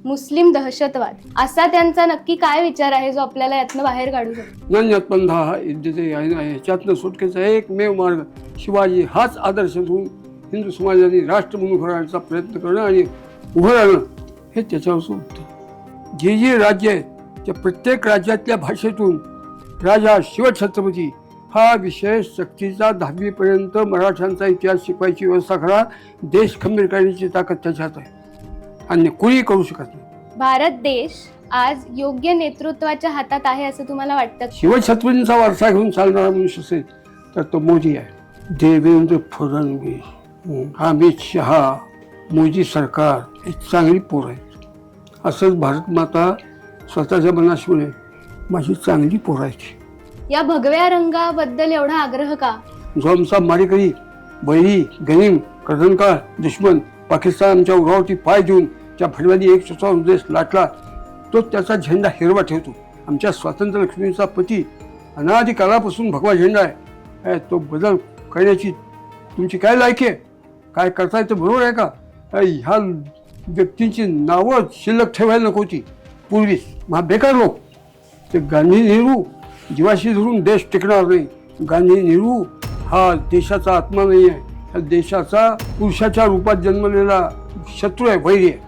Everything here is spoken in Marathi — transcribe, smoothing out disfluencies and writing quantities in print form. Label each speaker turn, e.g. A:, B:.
A: मुस्लिम दहशतवाद असा त्यांचा नक्की काय विचार आहे जो आपल्याला यातनं बाहेर काढू शकतो?
B: नान्यतपंथा विद्यते ह्याच्यातनं सुटकेचा एकमेव मार्ग शिवाजी हाच आदर्श ठेवून हिंदू समाजाने राष्ट्र म्हणून उभं राहण्याचा प्रयत्न करणं आणि उभं राहणं हे त्याच्यावर सुटतं. जे राज्य आहे त्या प्रत्येक राज्यातल्या भाषेतून राजा शिवछत्रपती हा विषय सक्तीचा 10वीपर्यंत मराठ्यांचा इतिहास शिकवायची व्यवस्था करा. देश खंबीर करण्याची ताकद त्याच्यात आहे, अन्य कोणी करू शकत नाही.
A: भारत देश आज योग्य नेतृत्वाच्या हातात आहे असं तुम्हाला वाटतं?
B: शिवछत्रपतींचा वारसा घेऊन चालणारा मनुष्य असेल तर तो मोदी आहे. देवेंद्र फडणवीस, अमित शहा, मोदी सरकार हे चांगली पोर आहेत. असंच भारत माता स्वतःच्या मनाशी म्हणे माझी चांगली पोर आहे.
A: या भगव्या रंगाबद्दल एवढा आग्रह का?
B: जो आमचा मारेकरी बहिरी गनीम कर्दनकार दुश्मन पाकिस्तानच्या उरावरती पाय देऊन त्या भडव्यानी एक सुचा उद्देश लाटला तो त्याचा झेंडा हिरवा ठेवतो. आमच्या स्वातंत्र्य लक्ष्मीचा पती अनादी काळापासून भगवा झेंडा आहे. तो बदल करण्याची तुमची काय लायकी आहे? काय करताय ते बरोबर आहे का? ह्या व्यक्तींची नावं शिल्लक ठेवायला नको होती पूर्वीच. बेकार लोक ते गांधी नेहरू जीवाशी धरून देश टिकणार नाही. गांधी नेहरू हा देशाचा आत्मा नाही आहे, हा देशाचा पुरुषाच्या रूपात जन्मलेला शत्रू आहे, वैरी आहे.